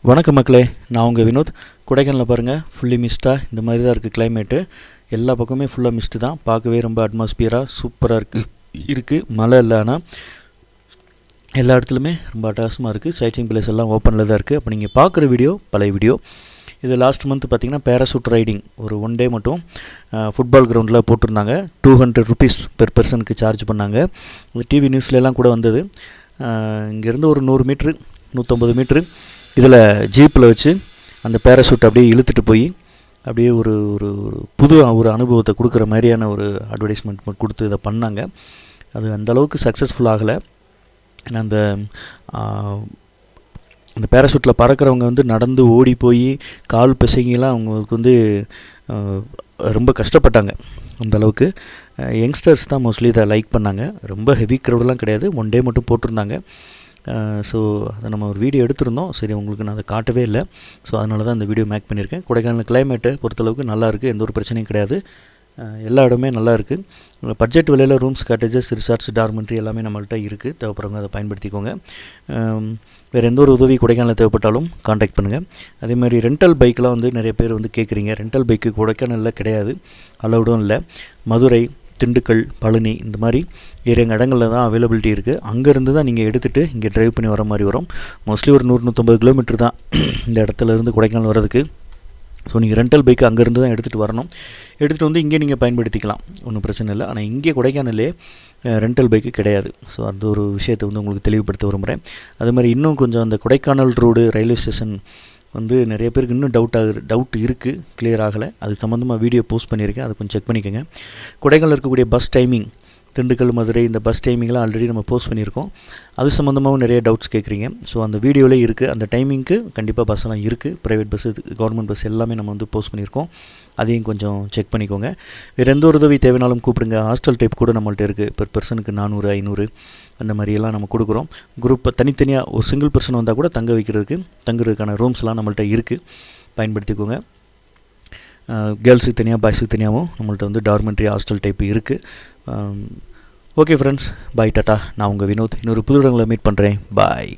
வணக்கம் மக்களே, நான் உங்கள் வினோத். கொடைக்கானலில் பாருங்கள், ஃபுல்லி மிஸ்ட்டாக இந்த மாதிரி தான் இருக்குது கிளைமேட்டு. எல்லா பக்கமே ஃபுல்லாக மிஸ்ட்டு தான். பார்க்கவே ரொம்ப அட்மாஸ்பியராக சூப்பராக இருக்குது. மழை இல்லை, ஆனால் எல்லா இடத்துலையுமே ரொம்ப அட்டகாசமாக இருக்குது. சைட்டிங் பிளேஸ் எல்லாம் ஓப்பனில் தான் இருக்குது. அப்போ நீங்கள் பார்க்குற வீடியோ பழைய வீடியோ. இது லாஸ்ட் மந்த் பார்த்திங்கன்னா பேராசூட் ரைடிங் ஒரு 1 டே மட்டும் ஃபுட்பால் கிரவுண்டில் போட்டிருந்தாங்க. 200 rupees பெர் பர்சனுக்கு சார்ஜ் பண்ணாங்க. டிவி நியூஸ்லலாம் கூட வந்தது. இங்கேருந்து ஒரு 100 மீட்ரு 150 மீட்ரு இதில் ஜீப்பில் வச்சு அந்த பேராசூட் அப்படியே இழுத்துட்டு போய் அப்படியே ஒரு ஒரு புது ஒரு அனுபவத்தை கொடுக்குற மாதிரியான ஒரு அட்வர்டைஸ்மெண்ட் கொடுத்து இதை பண்ணாங்க. அது அந்தளவுக்கு சக்ஸஸ்ஃபுல் ஆகலை. ஏன்னா அந்த பேராசூட்டில் பறக்கிறவங்க வந்து நடந்து ஓடி போய் கால் பிசைங்கெல்லாம் அவங்களுக்கு வந்து ரொம்ப கஷ்டப்பட்டாங்க. அந்தளவுக்கு யங்ஸ்டர்ஸ் தான் மோஸ்ட்லி இதை லைக் பண்ணாங்க. ரொம்ப ஹெவி க்ரௌடெலாம் கிடையாது. 1 டே மட்டும் போட்டிருந்தாங்க. ஸோ அதை நம்ம ஒரு வீடியோ எடுத்திருந்தோம். சரி, உங்களுக்கு நான் அதை காட்டவே இல்லை. ஸோ அதனால தான் அந்த வீடியோ மேக் பண்ணியிருக்கேன். கொடைக்கானல் கிளைமேட்டை பொறுத்தளவுக்கு நல்லாயிருக்கு. எந்த ஒரு பிரச்சனையும் கிடையாது. எல்லா இடமே நல்லா இருக்குது. பட்ஜெட் விலையில் ரூம்ஸ், காட்டேஜஸ், ரிசார்ட்ஸ், டார்மெண்ட்ரி எல்லாமே நம்மள்கிட்ட இருக்குது. தேவைப்படுறவங்க அதை பயன்படுத்திக்கோங்க. வேறு எந்த ஒரு உதவி கொடைக்கானல் தேவைப்பட்டாலும் காண்டாக்ட் பண்ணுங்கள். அதேமாதிரி ரெண்டல் பைக்கெலாம் வந்து நிறைய பேர் வந்து கேட்குறீங்க. ரெண்டல் பைக்கு கொடைக்கானலில் கிடையாது, அலௌடும் இல்லை. மதுரை, திண்டுக்கல், பழனி இந்த மாதிரி இடங்களில் தான் அவைலபிலிட்டி இருக்குது. அங்கேருந்து தான் நீங்கள் எடுத்துகிட்டு இங்கே ட்ரைவ் பண்ணி வர மாதிரி வரும். மோஸ்ட்லி ஒரு 100-150 கிலோமீட்டர் தான் இந்த இடத்துலேருந்து கொடைக்கானல் வரதுக்கு. ஸோ நீங்கள் ரெண்டல் பைக்கு அங்கேருந்து தான் எடுத்துகிட்டு வரணும். எடுத்துகிட்டு வந்து இங்கே நீங்கள் பயன்படுத்திக்கலாம், ஒன்றும் பிரச்சனை இல்லை. ஆனால் இங்கே கொடைக்கானலே ரெண்டல் பைக்கு கிடையாது. ஸோ அந்த ஒரு விஷயத்தை வந்து உங்களுக்கு தெளிவுபடுத்த விரும்புகிறேன். அது மாதிரி இன்னும் கொஞ்சம் அந்த கொடைக்கானல் ரோடு ரயில்வே ஸ்டேஷன் வந்து நிறைய பேருக்கு இன்னும் டவுட் இருக்குது, கிளியர் ஆகலை. அது சம்மந்தமாக வீடியோ போஸ்ட் பண்ணியிருக்கேன், அதை கொஞ்சம் செக் பண்ணிக்கோங்க. கொடைக்கானல் இருக்கக்கூடிய பஸ் டைமிங், திண்டுக்கல், மதுரை இந்த பஸ் டைமிங்லாம் ஆல்ரெடி நம்ம போஸ்ட் பண்ணியிருக்கோம். அது சம்மந்தமாகவும் நிறைய டவுட்ஸ் கேட்குறீங்க. ஸோ அந்த வீடியோவிலே இருக்குது. அந்த டைமிங்க்கு கண்டிப்பாக பஸ்ஸெல்லாம் இருக்குது. ப்ரைவேட் பஸ்ஸு, கவர்மெண்ட் பஸ் எல்லாமே நம்ம வந்து போஸ்ட் பண்ணியிருக்கோம். அதையும் கொஞ்சம் செக் பண்ணிக்கோங்க. வேறு எந்த ஒரு உதவி தேவைனாலும் கூப்பிடுங்க. ஹாஸ்டல் டைப் கூட நம்மள்ட்ட இருக்குது. பெர் பர்சனுக்கு 400, 500 அந்த மாதிரியெல்லாம் நம்ம கொடுக்குறோம். குரூப்பை தனித்தனியாக ஒரு சிங்கிள் பர்சன் வந்தால் கூட தங்குறதுக்கான ரூம்ஸ்லாம் நம்மள்ட்ட இருக்குது, பயன்படுத்திக்கோங்க. கேர்ள்ஸுக்கு தனியாக, பாய்ஸுக்கு தனியாகவும் நம்மள்ட்ட வந்து டார்மெண்ட்ரி, ஹாஸ்டல் டைப்பு இருக்குது. ஓகே ஃப்ரெண்ட்ஸ், பாய், டாட்டா. நான் உங்கள் வினோத். இன்னொரு புது இடங்களை மீட் பண்ணுறேன். பாய்.